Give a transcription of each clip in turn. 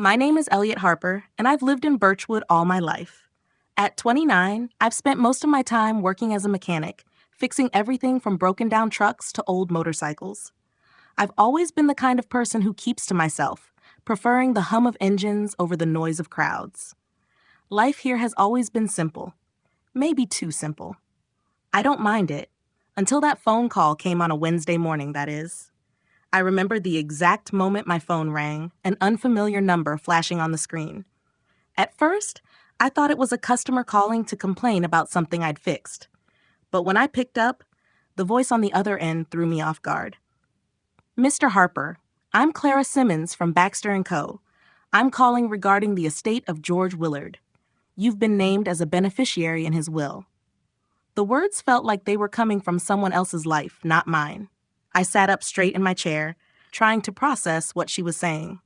My name is Elliot Harper, and I've lived in Birchwood all my life. At 29, I've spent most of my time working as a mechanic, fixing everything from broken down trucks to old motorcycles. I've always been the kind of person who keeps to myself, preferring the hum of engines over the noise of crowds. Life here has always been simple, maybe too simple. I don't mind it, until that phone call came on a Wednesday morning, that is. I remember the exact moment my phone rang, an unfamiliar number flashing on the screen. At first, I thought it was a customer calling to complain about something I'd fixed. But when I picked up, the voice on the other end threw me off guard. Mr. Harper, I'm Clara Simmons from Baxter & Co. I'm calling regarding the estate of George Willard. You've been named as a beneficiary in his will. The words felt like they were coming from someone else's life, not mine. I sat up straight in my chair, trying to process what she was saying.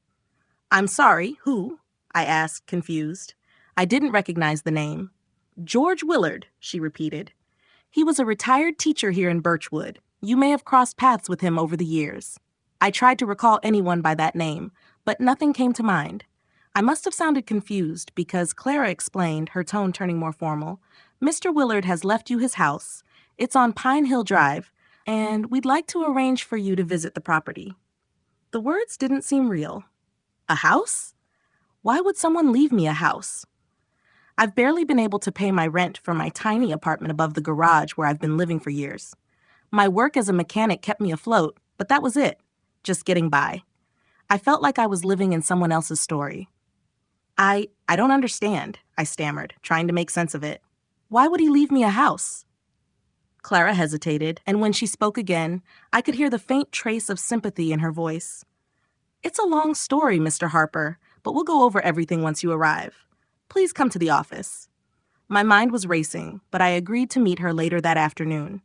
I'm sorry, who? I asked, confused. I didn't recognize the name. George Willard, she repeated. He was a retired teacher here in Birchwood. You may have crossed paths with him over the years. I tried to recall anyone by that name, but nothing came to mind. I must have sounded confused because Clara explained, her tone turning more formal. Mr. Willard has left you his house. It's on Pine Hill Drive, and we'd like to arrange for you to visit the property. The words didn't seem real. A house? Why would someone leave me a house? I've barely been able to pay my rent for my tiny apartment above the garage where I've been living for years. My work as a mechanic kept me afloat, but that was it, just getting by. I felt like I was living in someone else's story. I don't understand, I stammered, trying to make sense of it. Why would he leave me a house? Clara hesitated, and when she spoke again, I could hear the faint trace of sympathy in her voice. It's a long story, Mr. Harper, but we'll go over everything once you arrive. Please come to the office. My mind was racing, but I agreed to meet her later that afternoon.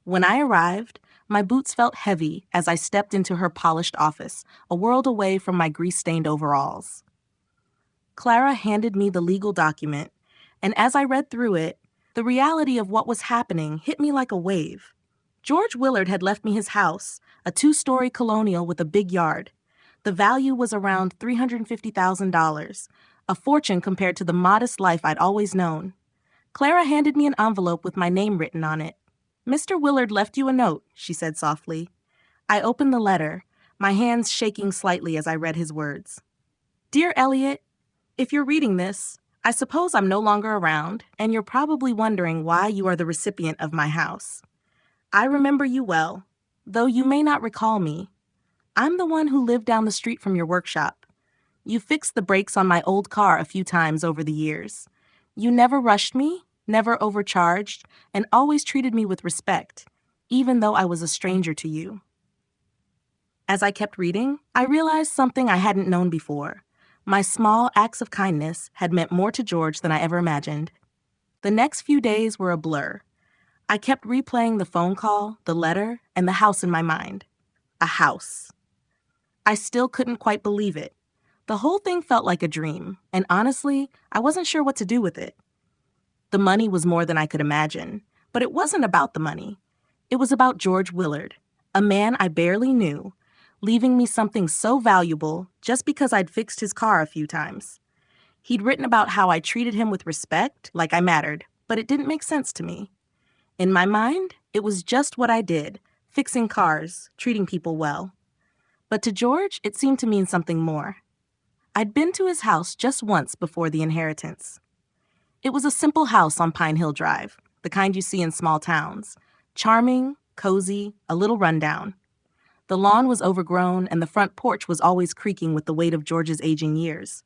When I arrived, my boots felt heavy as I stepped into her polished office, a world away from my grease-stained overalls. Clara handed me the legal document, and as I read through it, the reality of what was happening hit me like a wave. George Willard had left me his house, a 2-story colonial with a big yard. The value was around $350,000, a fortune compared to the modest life I'd always known. Clara handed me an envelope with my name written on it. Mr. Willard left you a note, she said softly. I opened the letter, my hands shaking slightly as I read his words. Dear Elliot, if you're reading this, I suppose I'm no longer around, and you're probably wondering why you are the recipient of my house. I remember you well, though you may not recall me. I'm the one who lived down the street from your workshop. You fixed the brakes on my old car a few times over the years. You never rushed me, never overcharged, and always treated me with respect, even though I was a stranger to you. As I kept reading, I realized something I hadn't known before. My small acts of kindness had meant more to George than I ever imagined. The next few days were a blur. I kept replaying the phone call, the letter, and the house in my mind. A house. I still couldn't quite believe it. The whole thing felt like a dream, and honestly, I wasn't sure what to do with it. The money was more than I could imagine, but it wasn't about the money. It was about George Willard, a man I barely knew, leaving me something so valuable just because I'd fixed his car a few times. He'd written about how I treated him with respect, like I mattered, but it didn't make sense to me. In my mind, it was just what I did, fixing cars, treating people well. But to George, it seemed to mean something more. I'd been to his house just once before the inheritance. It was a simple house on Pine Hill Drive, the kind you see in small towns. Charming, cozy, a little rundown. The lawn was overgrown, and the front porch was always creaking with the weight of George's aging years.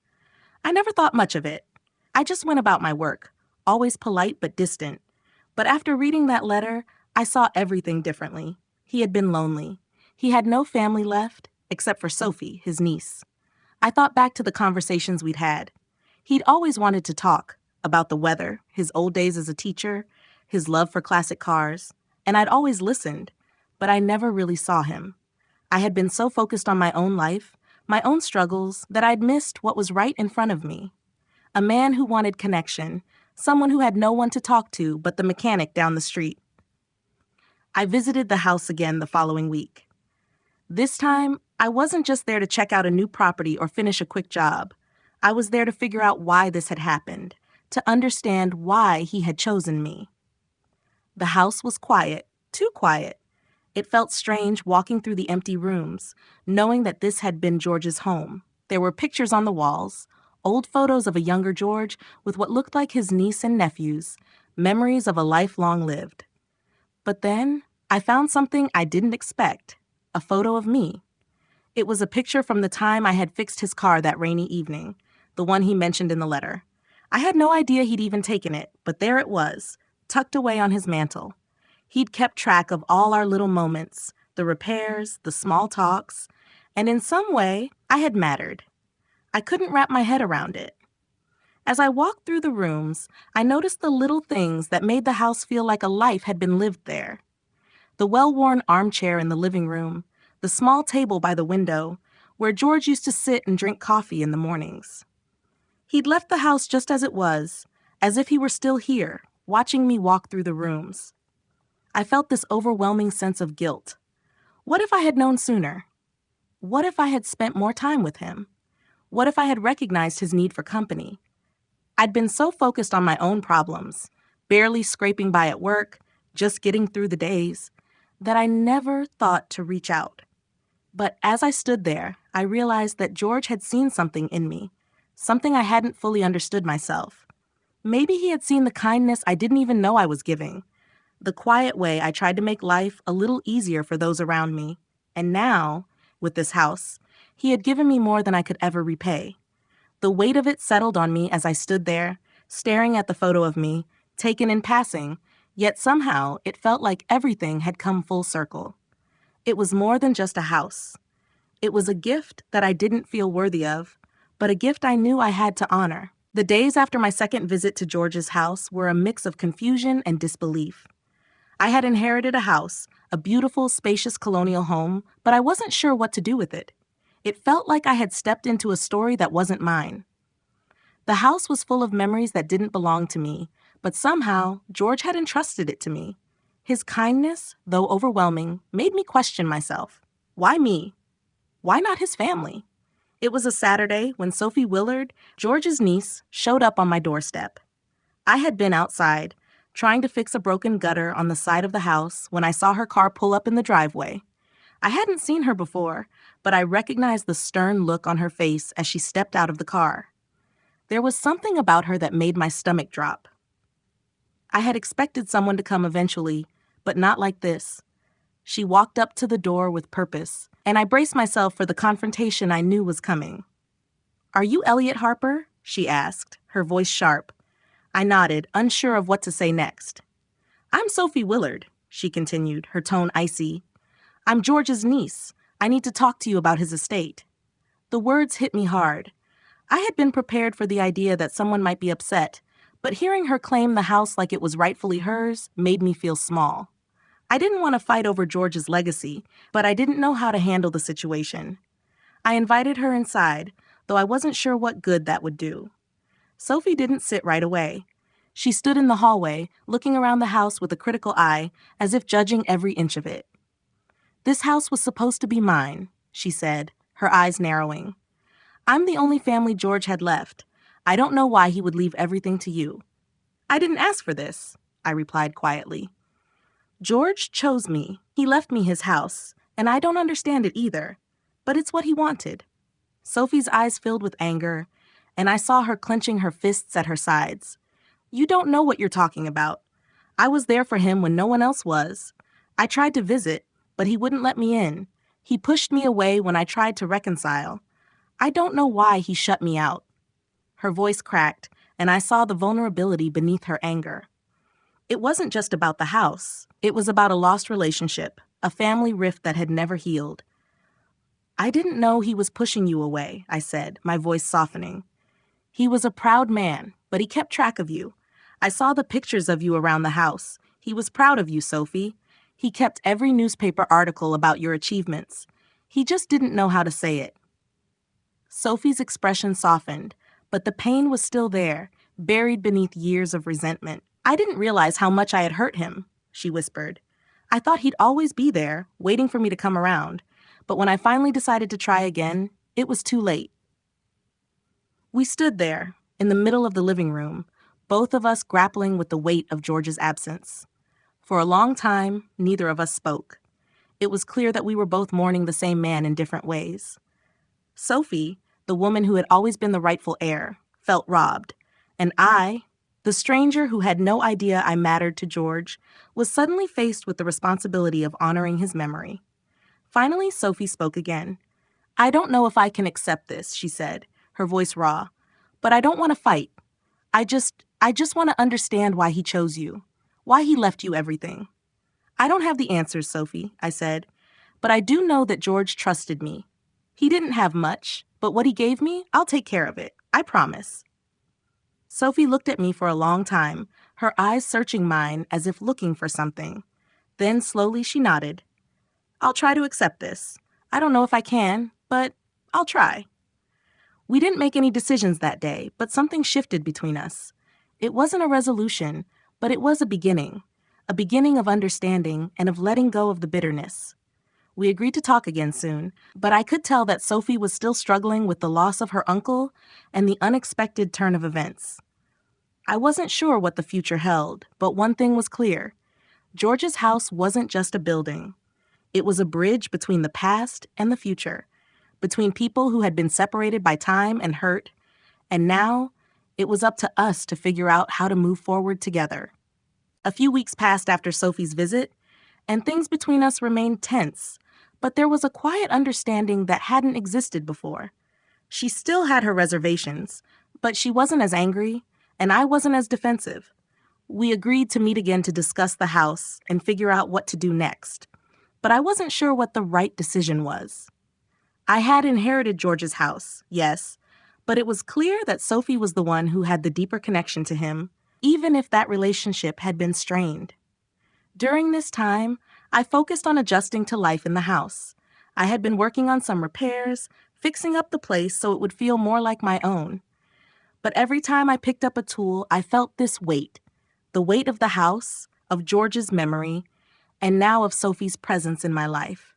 I never thought much of it. I just went about my work, always polite but distant. But after reading that letter, I saw everything differently. He had been lonely. He had no family left, except for Sophie, his niece. I thought back to the conversations we'd had. He'd always wanted to talk about the weather, his old days as a teacher, his love for classic cars, and I'd always listened, but I never really saw him. I had been so focused on my own life, my own struggles, that I'd missed what was right in front of me. A man who wanted connection, someone who had no one to talk to but the mechanic down the street. I visited the house again the following week. This time, I wasn't just there to check out a new property or finish a quick job. I was there to figure out why this had happened, to understand why he had chosen me. The house was quiet, too quiet. It felt strange walking through the empty rooms, knowing that this had been George's home. There were pictures on the walls, old photos of a younger George with what looked like his niece and nephews, memories of a life long lived. But then, I found something I didn't expect, a photo of me. It was a picture from the time I had fixed his car that rainy evening, the one he mentioned in the letter. I had no idea he'd even taken it, but there it was, tucked away on his mantle. He'd kept track of all our little moments, the repairs, the small talks, and in some way, I had mattered. I couldn't wrap my head around it. As I walked through the rooms, I noticed the little things that made the house feel like a life had been lived there. The well-worn armchair in the living room, the small table by the window, where George used to sit and drink coffee in the mornings. He'd left the house just as it was, as if he were still here, watching me walk through the rooms. I felt this overwhelming sense of guilt. What if I had known sooner? What if I had spent more time with him? What if I had recognized his need for company? I'd been so focused on my own problems, barely scraping by at work, just getting through the days, that I never thought to reach out. But as I stood there, I realized that George had seen something in me, something I hadn't fully understood myself. Maybe he had seen the kindness I didn't even know I was giving, the quiet way I tried to make life a little easier for those around me. And now, with this house, he had given me more than I could ever repay. The weight of it settled on me as I stood there, staring at the photo of me, taken in passing, yet somehow it felt like everything had come full circle. It was more than just a house. It was a gift that I didn't feel worthy of, but a gift I knew I had to honor. The days after my second visit to George's house were a mix of confusion and disbelief. I had inherited a house, a beautiful, spacious colonial home, but I wasn't sure what to do with it. It felt like I had stepped into a story that wasn't mine. The house was full of memories that didn't belong to me, but somehow George had entrusted it to me. His kindness, though overwhelming, made me question myself. Why me? Why not his family? It was a Saturday when Sophie Willard, George's niece, showed up on my doorstep. I had been outside, trying to fix a broken gutter on the side of the house when I saw her car pull up in the driveway. I hadn't seen her before, but I recognized the stern look on her face as she stepped out of the car. There was something about her that made my stomach drop. I had expected someone to come eventually, but not like this. She walked up to the door with purpose, and I braced myself for the confrontation I knew was coming. "Are you Elliot Harper?" she asked, her voice sharp. I nodded, unsure of what to say next. "I'm Sophie Willard," she continued, her tone icy. "I'm George's niece. I need to talk to you about his estate." The words hit me hard. I had been prepared for the idea that someone might be upset, but hearing her claim the house like it was rightfully hers made me feel small. I didn't want to fight over George's legacy, but I didn't know how to handle the situation. I invited her inside, though I wasn't sure what good that would do. Sophie didn't sit right away. She stood in the hallway, looking around the house with a critical eye, as if judging every inch of it. "This house was supposed to be mine," she said, her eyes narrowing. "I'm the only family George had left. I don't know why he would leave everything to you." "I didn't ask for this," I replied quietly. "George chose me. He left me his house, and I don't understand it either. But it's what he wanted." Sophie's eyes filled with anger, and I saw her clenching her fists at her sides. "You don't know what you're talking about. I was there for him when no one else was. I tried to visit, but he wouldn't let me in. He pushed me away when I tried to reconcile. I don't know why he shut me out." Her voice cracked, and I saw the vulnerability beneath her anger. It wasn't just about the house. It was about a lost relationship, a family rift that had never healed. "I didn't know he was pushing you away," I said, my voice softening. "He was a proud man, but he kept track of you. I saw the pictures of you around the house. He was proud of you, Sophie. He kept every newspaper article about your achievements. He just didn't know how to say it." Sophie's expression softened, but the pain was still there, buried beneath years of resentment. "I didn't realize how much I had hurt him," she whispered. "I thought he'd always be there, waiting for me to come around. But when I finally decided to try again, it was too late." We stood there, in the middle of the living room, both of us grappling with the weight of George's absence. For a long time, neither of us spoke. It was clear that we were both mourning the same man in different ways. Sophie, the woman who had always been the rightful heir, felt robbed, and I, the stranger who had no idea I mattered to George, was suddenly faced with the responsibility of honoring his memory. Finally, Sophie spoke again. "I don't know if I can accept this," she said, her voice raw, "but I don't want to fight. I just want to understand why he chose you, why he left you everything." "I don't have the answers, Sophie," I said, "but I do know that George trusted me. He didn't have much, but what he gave me, I'll take care of it. I promise." Sophie looked at me for a long time, her eyes searching mine as if looking for something. Then slowly she nodded. "I'll try to accept this. I don't know if I can, but I'll try." We didn't make any decisions that day, but something shifted between us. It wasn't a resolution, but it was a beginning of understanding and of letting go of the bitterness. We agreed to talk again soon, but I could tell that Sophie was still struggling with the loss of her uncle and the unexpected turn of events. I wasn't sure what the future held, but one thing was clear. George's house wasn't just a building. It was a bridge between the past and the future, between people who had been separated by time and hurt, and now it was up to us to figure out how to move forward together. A few weeks passed after Sophie's visit, and things between us remained tense, but there was a quiet understanding that hadn't existed before. She still had her reservations, but she wasn't as angry, and I wasn't as defensive. We agreed to meet again to discuss the house and figure out what to do next, but I wasn't sure what the right decision was. I had inherited George's house, yes, but it was clear that Sophie was the one who had the deeper connection to him, even if that relationship had been strained. During this time, I focused on adjusting to life in the house. I had been working on some repairs, fixing up the place so it would feel more like my own. But every time I picked up a tool, I felt this weight, the weight of the house, of George's memory, and now of Sophie's presence in my life.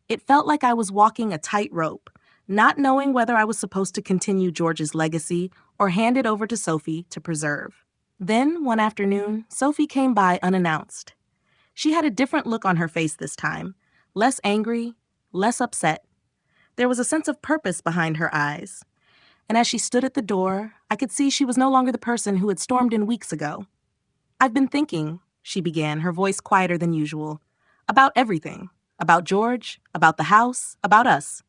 It felt like I was walking a tightrope, not knowing whether I was supposed to continue George's legacy or hand it over to Sophie to preserve. Then, one afternoon, Sophie came by unannounced. She had a different look on her face this time, less angry, less upset. There was a sense of purpose behind her eyes. And as she stood at the door, I could see she was no longer the person who had stormed in weeks ago. "I've been thinking," she began, her voice quieter than usual, "about everything. About George, about the house, about us."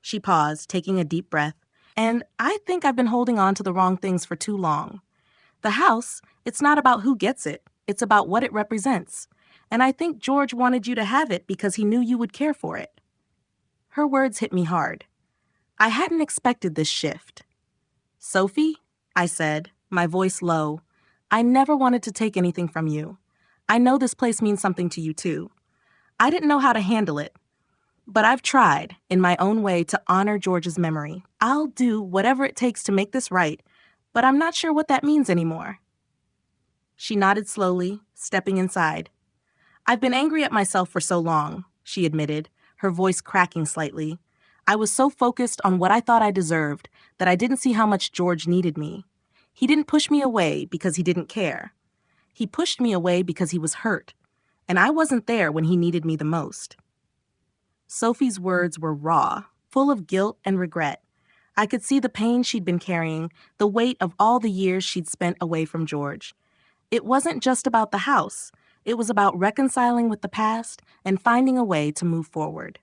She paused, taking a deep breath. "And I think I've been holding on to the wrong things for too long. The house, it's not about who gets it. It's about what it represents. And I think George wanted you to have it because he knew you would care for it." Her words hit me hard. I hadn't expected this shift. "Sophie," I said, my voice low, "I never wanted to take anything from you. I know this place means something to you too. I didn't know how to handle it, but I've tried, in my own way, to honor George's memory. I'll do whatever it takes to make this right, but I'm not sure what that means anymore." She nodded slowly, stepping inside. "I've been angry at myself for so long," she admitted, her voice cracking slightly. "I was so focused on what I thought I deserved that I didn't see how much George needed me. He didn't push me away because he didn't care. He pushed me away because he was hurt, and I wasn't there when he needed me the most." Sophie's words were raw, full of guilt and regret. I could see the pain she'd been carrying, the weight of all the years she'd spent away from George. It wasn't just about the house. It was about reconciling with the past and finding a way to move forward.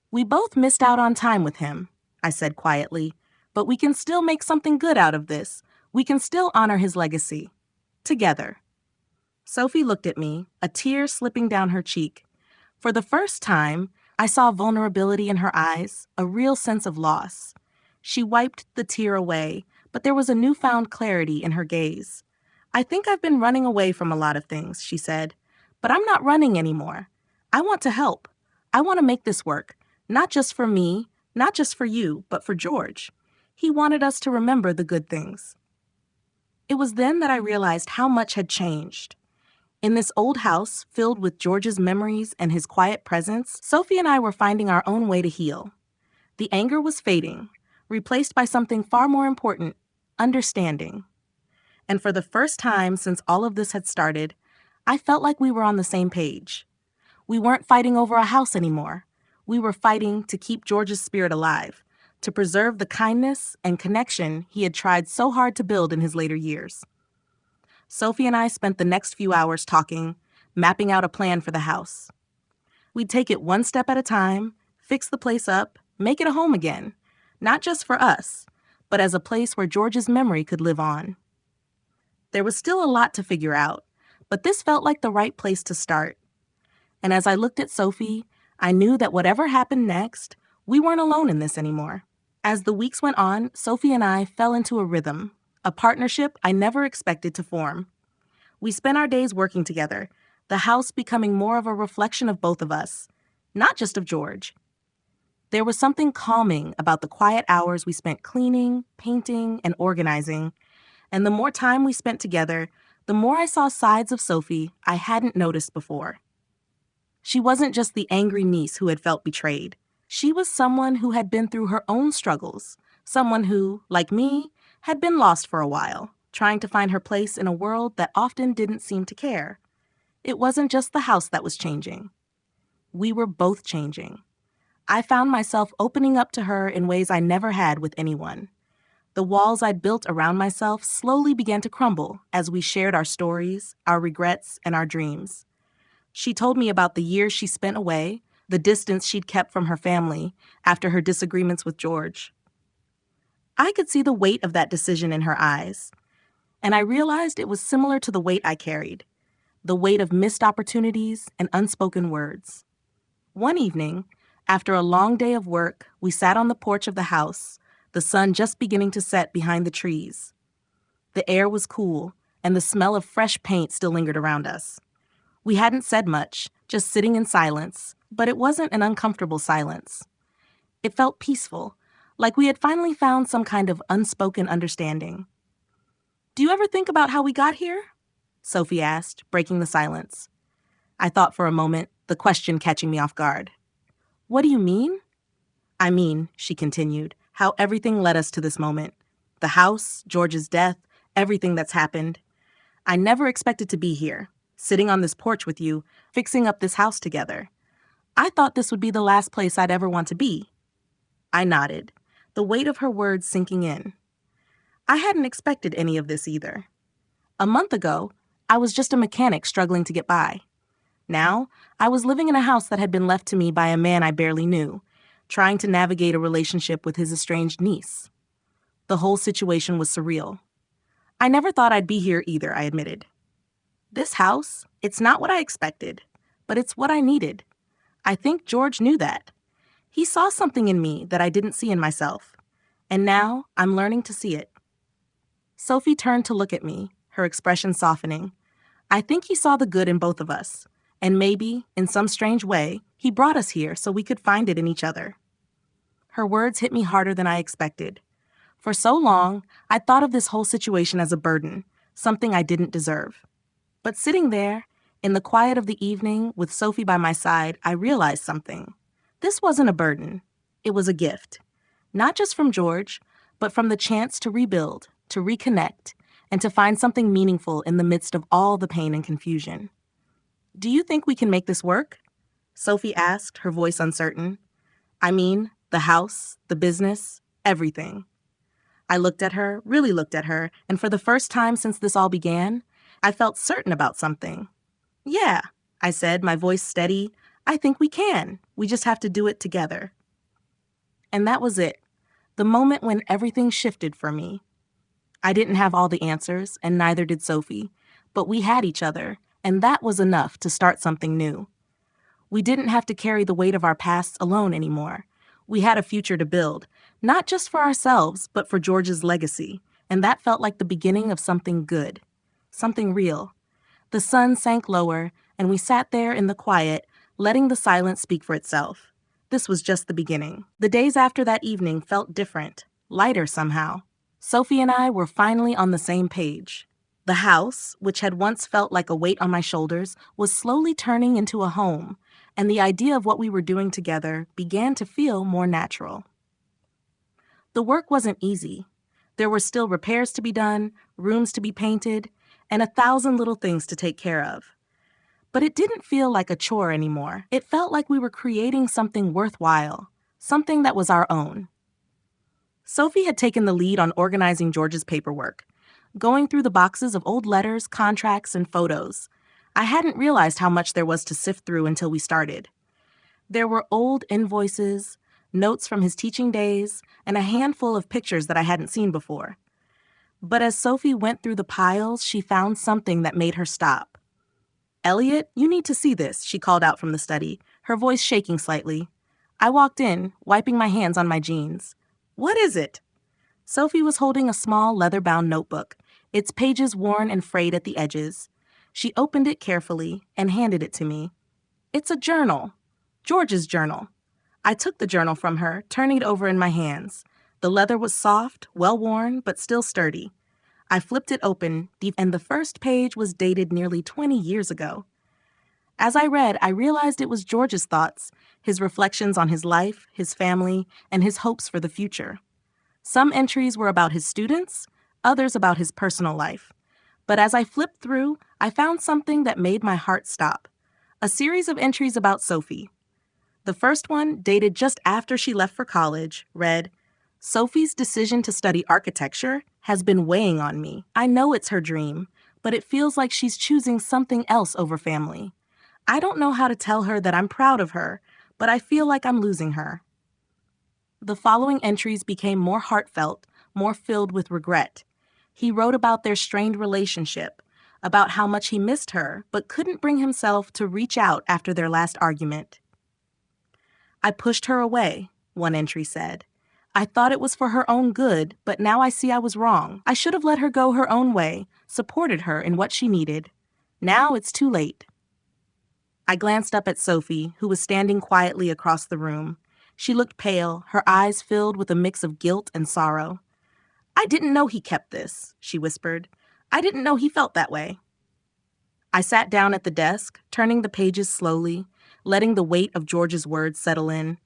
"We both missed out on time with him," I said quietly, "but we can still make something good out of this. We can still honor his legacy. Together." Sophie looked at me, a tear slipping down her cheek. For the first time, I saw vulnerability in her eyes, a real sense of loss. She wiped the tear away, but there was a newfound clarity in her gaze. "I think I've been running away from a lot of things," she said, "but I'm not running anymore. I want to help. I want to make this work, not just for me, not just for you, but for George. He wanted us to remember the good things." It was then that I realized how much had changed. In this old house, filled with George's memories and his quiet presence, Sophie and I were finding our own way to heal. The anger was fading. replaced by something far more important: understanding. And for the first time since all of this had started, I felt like we were on the same page. We weren't fighting over a house anymore. We were fighting to keep George's spirit alive, to preserve the kindness and connection he had tried so hard to build in his later years. Sophie and I spent the next few hours talking, mapping out a plan for the house. We'd take it one step at a time, fix the place up, make it a home again, not just for us, but as a place where George's memory could live on. There was still a lot to figure out, but this felt like the right place to start. And as I looked at Sophie, I knew that whatever happened next, we weren't alone in this anymore. As the weeks went on, Sophie and I fell into a rhythm, a partnership I never expected to form. We spent our days working together, the house becoming more of a reflection of both of us, not just of George. There was something calming about the quiet hours we spent cleaning, painting, and organizing, and the more time we spent together, the more I saw sides of Sophie I hadn't noticed before. She wasn't just the angry niece who had felt betrayed. She was someone who had been through her own struggles, someone who, like me, had been lost for a while, trying to find her place in a world that often didn't seem to care. It wasn't just the house that was changing. We were both changing. I found myself opening up to her in ways I never had with anyone. The walls I'd built around myself slowly began to crumble as we shared our stories, our regrets, and our dreams. She told me about the years she spent away, the distance she'd kept from her family after her disagreements with George. I could see the weight of that decision in her eyes, and I realized it was similar to the weight I carried, the weight of missed opportunities and unspoken words. One evening, after a long day of work, we sat on the porch of the house, the sun just beginning to set behind the trees. The air was cool, and the smell of fresh paint still lingered around us. We hadn't said much, just sitting in silence, but it wasn't an uncomfortable silence. It felt peaceful, like we had finally found some kind of unspoken understanding. "Do you ever think about how we got here?" Sophie asked, breaking the silence. I thought for a moment, the question catching me off guard. "What do you mean?" "I mean," she continued, "how everything led us to this moment. The house, George's death, everything that's happened. I never expected to be here, sitting on this porch with you, fixing up this house together. I thought this would be the last place I'd ever want to be." I nodded, the weight of her words sinking in. I hadn't expected any of this either. A month ago, I was just a mechanic struggling to get by. Now, I was living in a house that had been left to me by a man I barely knew, trying to navigate a relationship with his estranged niece. The whole situation was surreal. I never thought I'd be here either, I admitted. This house, it's not what I expected, but it's what I needed. I think George knew that. He saw something in me that I didn't see in myself, and now I'm learning to see it. Sophie turned to look at me, her expression softening. I think he saw the good in both of us, and maybe, in some strange way, he brought us here so we could find it in each other. Her words hit me harder than I expected. For so long, I'd thought of this whole situation as a burden, something I didn't deserve. But sitting there, in the quiet of the evening, with Sophie by my side, I realized something. This wasn't a burden. It was a gift. Not just from George, but from the chance to rebuild, to reconnect, and to find something meaningful in the midst of all the pain and confusion. "Do you think we can make this work?" Sophie asked, her voice uncertain. "I mean, the house, the business, everything." I looked at her, really looked at her, and for the first time since this all began, I felt certain about something. "Yeah," I said, my voice steady. "I think we can. We just have to do it together." And that was it, the moment when everything shifted for me. I didn't have all the answers, and neither did Sophie, but we had each other, and that was enough to start something new. We didn't have to carry the weight of our pasts alone anymore. We had a future to build, not just for ourselves, but for George's legacy, and that felt like the beginning of something good, something real. The sun sank lower, and we sat there in the quiet, letting the silence speak for itself. This was just the beginning. The days after that evening felt different, lighter somehow. Sophie and I were finally on the same page. The house, which had once felt like a weight on my shoulders, was slowly turning into a home, and the idea of what we were doing together began to feel more natural. The work wasn't easy. There were still repairs to be done, rooms to be painted, and 1,000 little things to take care of. But it didn't feel like a chore anymore. It felt like we were creating something worthwhile, something that was our own. Sophie had taken the lead on organizing George's paperwork, going through the boxes of old letters, contracts, and photos. I hadn't realized how much there was to sift through until we started. There were old invoices, notes from his teaching days, and a handful of pictures that I hadn't seen before. But as Sophie went through the piles, she found something that made her stop. "Elliot, you need to see this," she called out from the study, her voice shaking slightly. I walked in, wiping my hands on my jeans. "What is it?" Sophie was holding a small leather-bound notebook, its pages worn and frayed at the edges. She opened it carefully and handed it to me. "It's a journal. George's journal." I took the journal from her, turning it over in my hands. The leather was soft, well-worn, but still sturdy. I flipped it open, and the first page was dated nearly 20 years ago. As I read, I realized it was George's thoughts, his reflections on his life, his family, and his hopes for the future. Some entries were about his students, others about his personal life. But as I flipped through, I found something that made my heart stop. A series of entries about Sophie. The first one, dated just after she left for college, read, "Sophie's decision to study architecture has been weighing on me. I know it's her dream, but it feels like she's choosing something else over family. I don't know how to tell her that I'm proud of her, but I feel like I'm losing her." The following entries became more heartfelt, more filled with regret. He wrote about their strained relationship, about how much he missed her, but couldn't bring himself to reach out after their last argument. "I pushed her away," one entry said. "I thought it was for her own good, but now I see I was wrong. I should have let her go her own way, supported her in what she needed. Now it's too late." I glanced up at Sophie, who was standing quietly across the room. She looked pale, her eyes filled with a mix of guilt and sorrow. "I didn't know he kept this," she whispered. "I didn't know he felt that way." I sat down at the desk, turning the pages slowly, letting the weight of George's words settle in.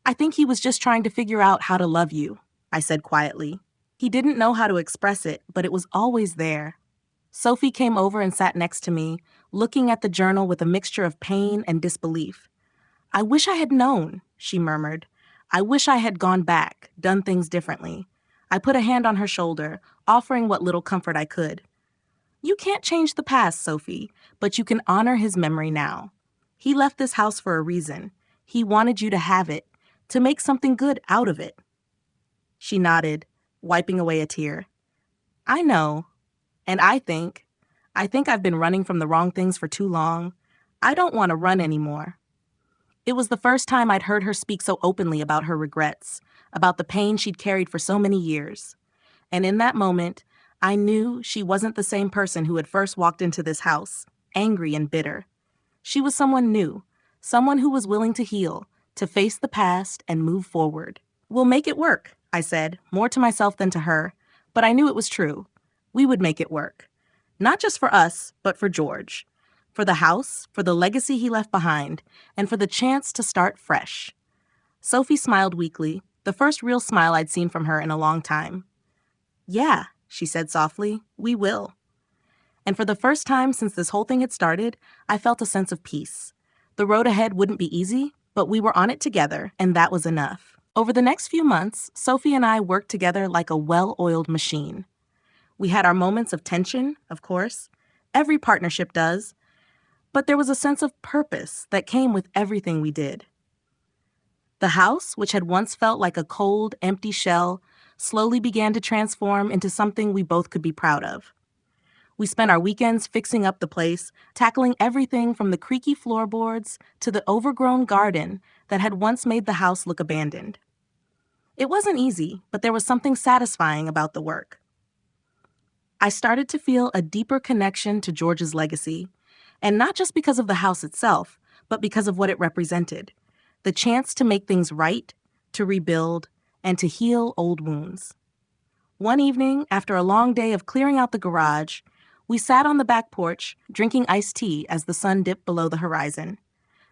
"I think he was just trying to figure out how to love you," I said quietly. He didn't know how to express it, but it was always there. Sophie came over and sat next to me, looking at the journal with a mixture of pain and disbelief. "I wish I had known," she murmured. "I wish I had gone back, done things differently." I put a hand on her shoulder, offering what little comfort I could. "You can't change the past, Sophie, but you can honor his memory now. He left this house for a reason. He wanted you to have it, to make something good out of it." She nodded, wiping away a tear. "I know. And I think I've been running from the wrong things for too long. I don't want to run anymore." It was the first time I'd heard her speak so openly about her regrets, about the pain she'd carried for so many years. And in that moment, I knew she wasn't the same person who had first walked into this house, angry and bitter. She was someone new, someone who was willing to heal, to face the past and move forward. "We'll make it work," I said, more to myself than to her, but I knew it was true. We would make it work. Not just for us, but for George. For the house, for the legacy he left behind, and for the chance to start fresh. Sophie smiled weakly, the first real smile I'd seen from her in a long time. "Yeah," she said softly, "we will." And for the first time since this whole thing had started, I felt a sense of peace. The road ahead wouldn't be easy, but we were on it together, and that was enough. Over the next few months, Sophie and I worked together like a well-oiled machine. We had our moments of tension, of course. Every partnership does. But there was a sense of purpose that came with everything we did. The house, which had once felt like a cold, empty shell, slowly began to transform into something we both could be proud of. We spent our weekends fixing up the place, tackling everything from the creaky floorboards to the overgrown garden that had once made the house look abandoned. It wasn't easy, but there was something satisfying about the work. I started to feel a deeper connection to George's legacy, and not just because of the house itself, but because of what it represented. The chance to make things right, to rebuild, and to heal old wounds. One evening, after a long day of clearing out the garage, we sat on the back porch, drinking iced tea as the sun dipped below the horizon.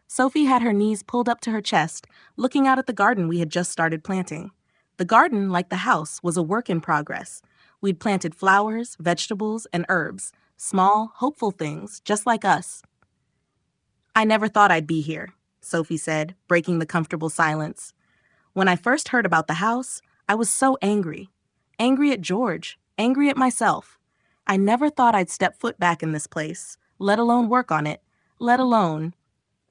Sophie had her knees pulled up to her chest, looking out at the garden we had just started planting. The garden, like the house, was a work in progress. We'd planted flowers, vegetables, and herbs, small, hopeful things, just like us. I never thought I'd be here, Sophie said, breaking the comfortable silence. When I first heard about the house, I was so angry. Angry at George, angry at myself. I never thought I'd step foot back in this place, let alone work on it, let alone...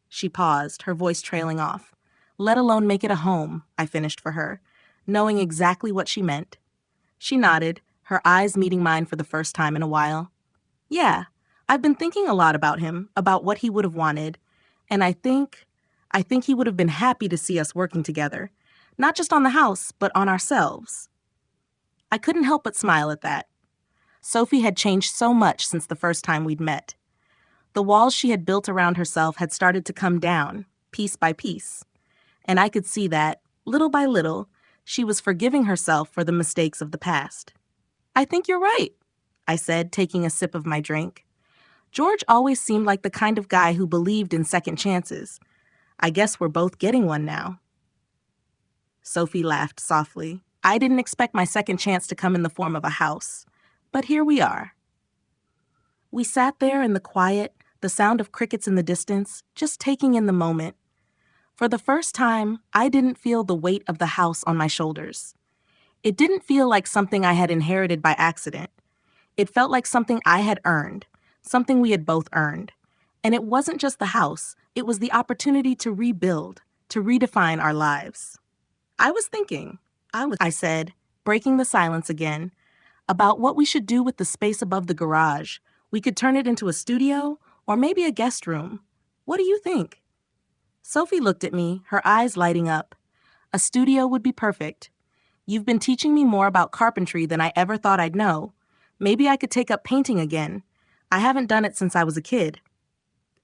She paused, her voice trailing off. Let alone make it a home, I finished for her, knowing exactly what she meant. She nodded, her eyes meeting mine for the first time in a while. Yeah, I've been thinking a lot about him, about what he would have wanted, and I think he would have been happy to see us working together, not just on the house, but on ourselves. I couldn't help but smile at that. Sophie had changed so much since the first time we'd met. The walls she had built around herself had started to come down, piece by piece, and I could see that, little by little, she was forgiving herself for the mistakes of the past. I think you're right, I said, taking a sip of my drink. George always seemed like the kind of guy who believed in second chances. I guess we're both getting one now. Sophie laughed softly. I didn't expect my second chance to come in the form of a house, but here we are. We sat there in the quiet, the sound of crickets in the distance, just taking in the moment. For the first time, I didn't feel the weight of the house on my shoulders. It didn't feel like something I had inherited by accident. It felt like something I had earned, something we had both earned. And it wasn't just the house, it was the opportunity to rebuild, to redefine our lives. I was thinking, I said, breaking the silence again, about what we should do with the space above the garage. We could turn it into a studio, or maybe a guest room. What do you think? Sophie looked at me, her eyes lighting up. A studio would be perfect. You've been teaching me more about carpentry than I ever thought I'd know. Maybe I could take up painting again. I haven't done it since I was a kid.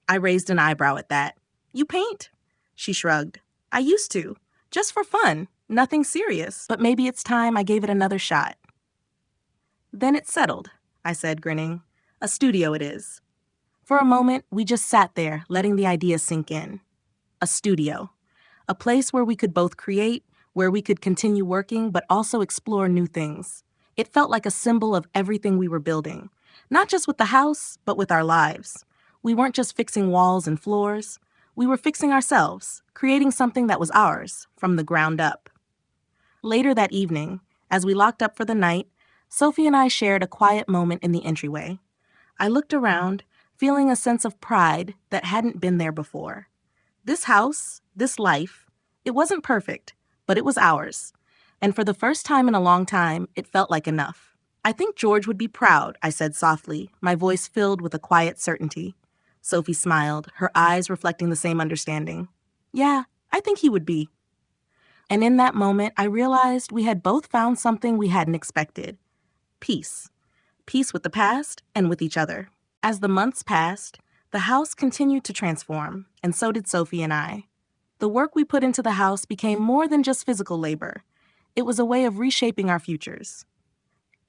I raised an eyebrow at that. You paint? She shrugged. I used to. Just for fun. Nothing serious. But maybe it's time I gave it another shot. Then it's settled, I said, grinning. A studio it is. For a moment, we just sat there, letting the idea sink in. A studio. A place where we could both create, where we could continue working, but also explore new things. It felt like a symbol of everything we were building. Not just with the house, but with our lives. We weren't just fixing walls and floors. We were fixing ourselves, creating something that was ours, from the ground up. Later that evening, as we locked up for the night, Sophie and I shared a quiet moment in the entryway. I looked around, feeling a sense of pride that hadn't been there before. This house, this life, it wasn't perfect, but it was ours. And for the first time in a long time, it felt like enough. I think George would be proud, I said softly, my voice filled with a quiet certainty. Sophie smiled, her eyes reflecting the same understanding. Yeah, I think he would be. And in that moment, I realized we had both found something we hadn't expected. Peace. Peace with the past and with each other. As the months passed, the house continued to transform, and so did Sophie and I. The work we put into the house became more than just physical labor. It was a way of reshaping our futures.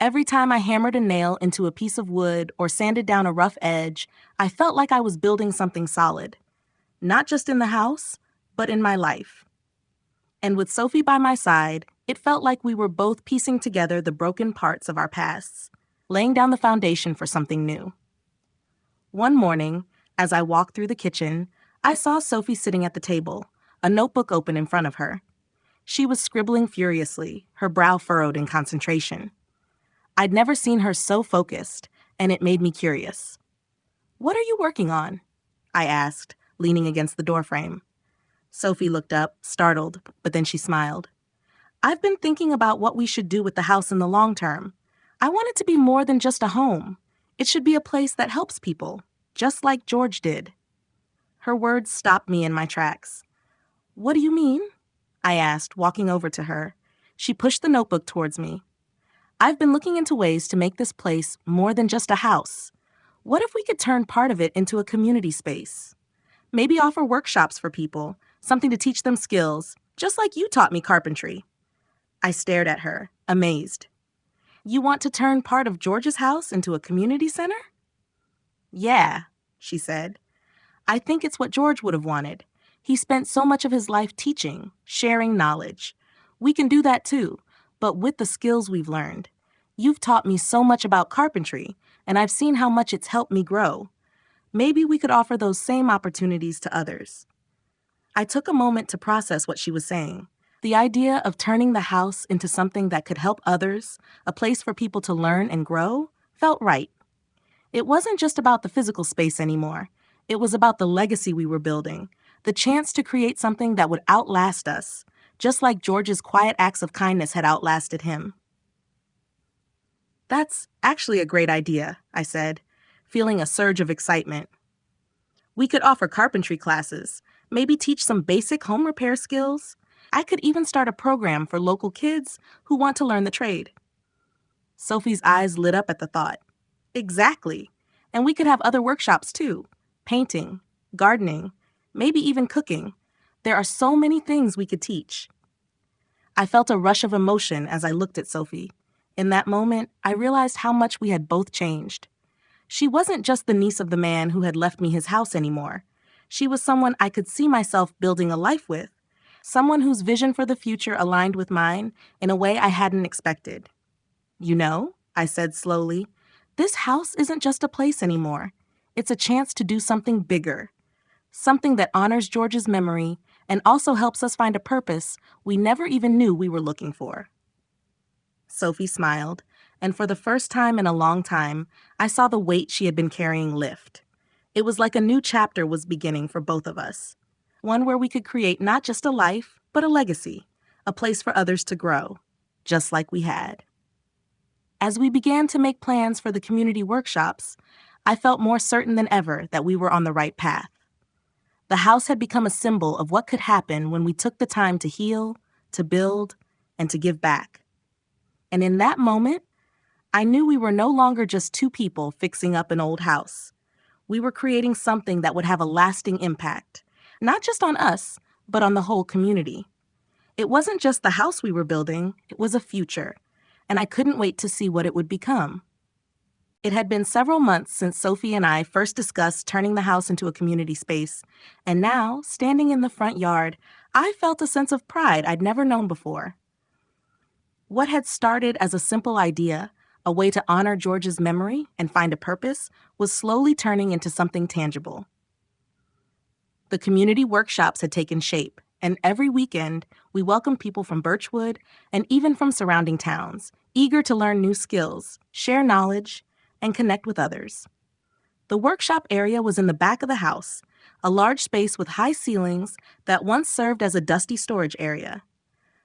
Every time I hammered a nail into a piece of wood or sanded down a rough edge, I felt like I was building something solid. Not just in the house, but in my life. And with Sophie by my side, it felt like we were both piecing together the broken parts of our pasts, laying down the foundation for something new. One morning, as I walked through the kitchen, I saw Sophie sitting at the table, a notebook open in front of her. She was scribbling furiously, her brow furrowed in concentration. I'd never seen her so focused, and it made me curious. "What are you working on?" I asked, leaning against the doorframe. Sophie looked up, startled, but then she smiled. "I've been thinking about what we should do with the house in the long term. I want it to be more than just a home. It should be a place that helps people, just like George did." Her words stopped me in my tracks. "What do you mean?" I asked, walking over to her. She pushed the notebook towards me. "I've been looking into ways to make this place more than just a house. What if we could turn part of it into a community space? Maybe offer workshops for people, something to teach them skills, just like you taught me carpentry." I stared at her, amazed. "You want to turn part of George's house into a community center?" "Yeah," she said. "I think it's what George would have wanted. He spent so much of his life teaching, sharing knowledge. We can do that too, but with the skills we've learned. You've taught me so much about carpentry, and I've seen how much it's helped me grow. Maybe we could offer those same opportunities to others. I took a moment to process what she was saying. The idea of turning the house into something that could help others, a place for people to learn and grow, felt right. It wasn't just about the physical space anymore. It was about the legacy we were building, the chance to create something that would outlast us, just like George's quiet acts of kindness had outlasted him. That's actually a great idea, I said, feeling a surge of excitement. We could offer carpentry classes, maybe teach some basic home repair skills. I could even start a program for local kids who want to learn the trade. Sophie's eyes lit up at the thought. Exactly. And we could have other workshops too. Painting, gardening, maybe even cooking. There are so many things we could teach. I felt a rush of emotion as I looked at Sophie. In that moment, I realized how much we had both changed. She wasn't just the niece of the man who had left me his house anymore. She was someone I could see myself building a life with, someone whose vision for the future aligned with mine in a way I hadn't expected. You know, I said slowly, this house isn't just a place anymore. It's a chance to do something bigger, something that honors George's memory and also helps us find a purpose we never even knew we were looking for. Sophie smiled, and for the first time in a long time, I saw the weight she had been carrying lift. It was like a new chapter was beginning for both of us, one where we could create not just a life, but a legacy, a place for others to grow, just like we had. As we began to make plans for the community workshops, I felt more certain than ever that we were on the right path. The house had become a symbol of what could happen when we took the time to heal, to build, and to give back. And in that moment, I knew we were no longer just two people fixing up an old house. We were creating something that would have a lasting impact, not just on us, but on the whole community. It wasn't just the house we were building, it was a future, and I couldn't wait to see what it would become. It had been several months since Sophie and I first discussed turning the house into a community space, and now, standing in the front yard, I felt a sense of pride I'd never known before. What had started as a simple idea, a way to honor George's memory and find a purpose, was slowly turning into something tangible. The community workshops had taken shape, and every weekend, we welcomed people from Birchwood and even from surrounding towns, eager to learn new skills, share knowledge, and connect with others. The workshop area was in the back of the house, a large space with high ceilings that once served as a dusty storage area.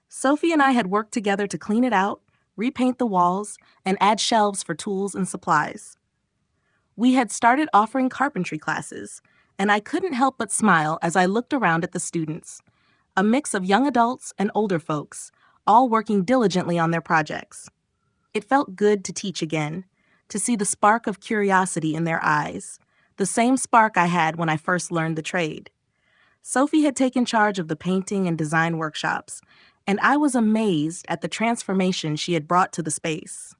Sophie and I had worked together to clean it out, repaint the walls, and add shelves for tools and supplies. We had started offering carpentry classes, and I couldn't help but smile as I looked around at the students, a mix of young adults and older folks, all working diligently on their projects. It felt good to teach again, to see the spark of curiosity in their eyes, the same spark I had when I first learned the trade. Sophie had taken charge of the painting and design workshops, and I was amazed at the transformation she had brought to the space.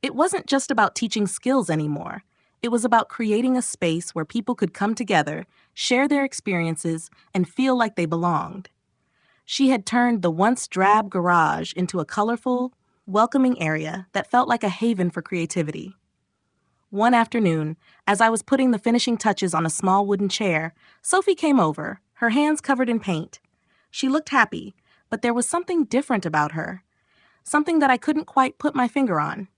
It wasn't just about teaching skills anymore. It was about creating a space where people could come together, share their experiences, and feel like they belonged. She had turned the once drab garage into a colorful, welcoming area that felt like a haven for creativity. One afternoon, as I was putting the finishing touches on a small wooden chair, Sophie came over, her hands covered in paint. She looked happy, but there was something different about her, something that I couldn't quite put my finger on.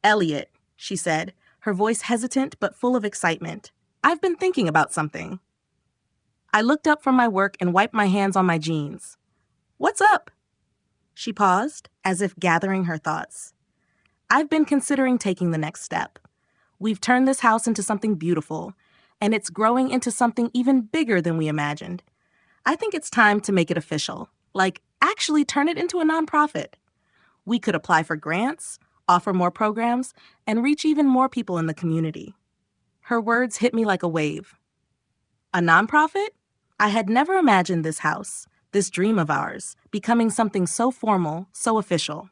"Elliot," she said, her voice hesitant but full of excitement. "I've been thinking about something." I looked up from my work and wiped my hands on my jeans. "What's up?" She paused, as if gathering her thoughts. "I've been considering taking the next step. We've turned this house into something beautiful, and it's growing into something even bigger than we imagined. I think it's time to make it official. Like, actually turn it into a nonprofit. We could apply for grants, offer more programs, and reach even more people in the community." Her words hit me like a wave. A nonprofit? I had never imagined this house, this dream of ours, becoming something so formal, so official.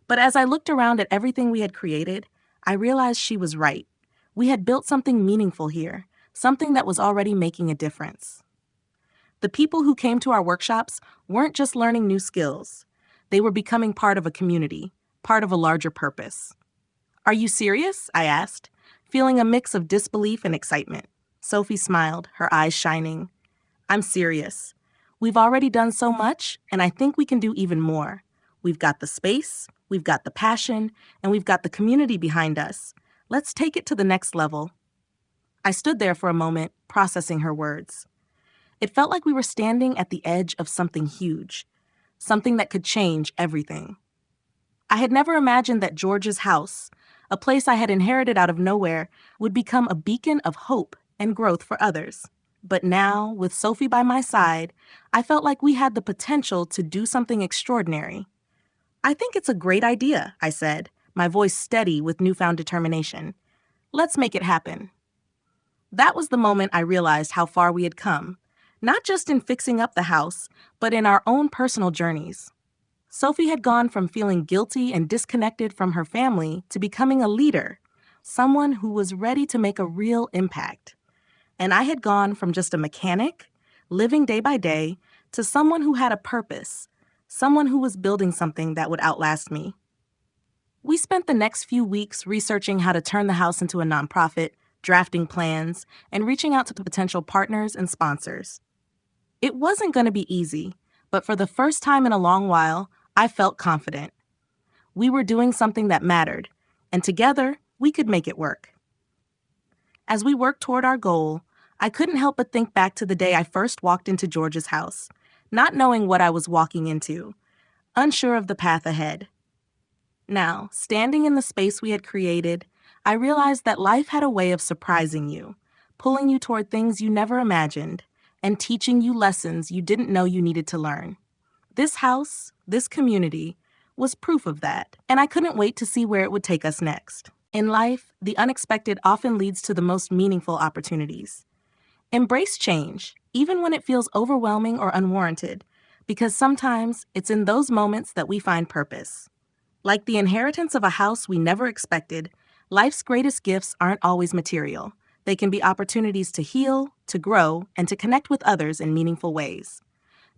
But as I looked around at everything we had created, I realized she was right. We had built something meaningful here, something that was already making a difference. The people who came to our workshops weren't just learning new skills. They were becoming part of a community, part of a larger purpose. "Are you serious?" I asked, feeling a mix of disbelief and excitement. Sophie smiled, her eyes shining. "I'm serious. We've already done so much, and I think we can do even more. We've got the space, we've got the passion, and we've got the community behind us. Let's take it to the next level." I stood there for a moment, processing her words. It felt like we were standing at the edge of something huge, something that could change everything. I had never imagined that George's house, a place I had inherited out of nowhere, would become a beacon of hope and growth for others. But now, with Sophie by my side, I felt like we had the potential to do something extraordinary. "I think it's a great idea," I said, my voice steady with newfound determination. "Let's make it happen." That was the moment I realized how far we had come, not just in fixing up the house, but in our own personal journeys. Sophie had gone from feeling guilty and disconnected from her family to becoming a leader, someone who was ready to make a real impact. And I had gone from just a mechanic, living day by day, to someone who had a purpose, someone who was building something that would outlast me. We spent the next few weeks researching how to turn the house into a nonprofit, drafting plans, and reaching out to potential partners and sponsors. It wasn't going to be easy, but for the first time in a long while, I felt confident. We were doing something that mattered, and together, we could make it work. As we worked toward our goal, I couldn't help but think back to the day I first walked into George's house, not knowing what I was walking into, unsure of the path ahead. Now, standing in the space we had created, I realized that life had a way of surprising you, pulling you toward things you never imagined, and teaching you lessons you didn't know you needed to learn. This house, this community, was proof of that, and I couldn't wait to see where it would take us next. In life, the unexpected often leads to the most meaningful opportunities. Embrace change, even when it feels overwhelming or unwarranted, because sometimes it's in those moments that we find purpose. Like the inheritance of a house we never expected, life's greatest gifts aren't always material. They can be opportunities to heal, to grow, and to connect with others in meaningful ways.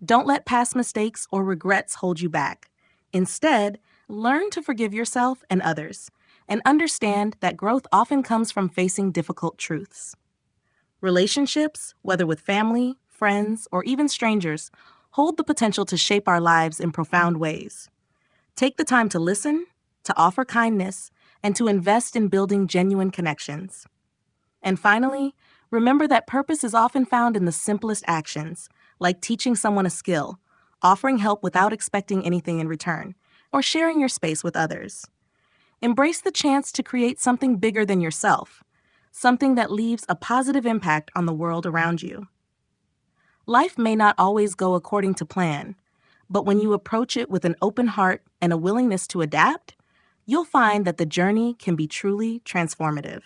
Don't let past mistakes or regrets hold you back. Instead, learn to forgive yourself and others, and understand that growth often comes from facing difficult truths. Relationships, whether with family, friends, or even strangers, hold the potential to shape our lives in profound ways. Take the time to listen, to offer kindness, and to invest in building genuine connections. And finally, remember that purpose is often found in the simplest actions, like teaching someone a skill, offering help without expecting anything in return, or sharing your space with others. Embrace the chance to create something bigger than yourself, something that leaves a positive impact on the world around you. Life may not always go according to plan, but when you approach it with an open heart and a willingness to adapt, you'll find that the journey can be truly transformative.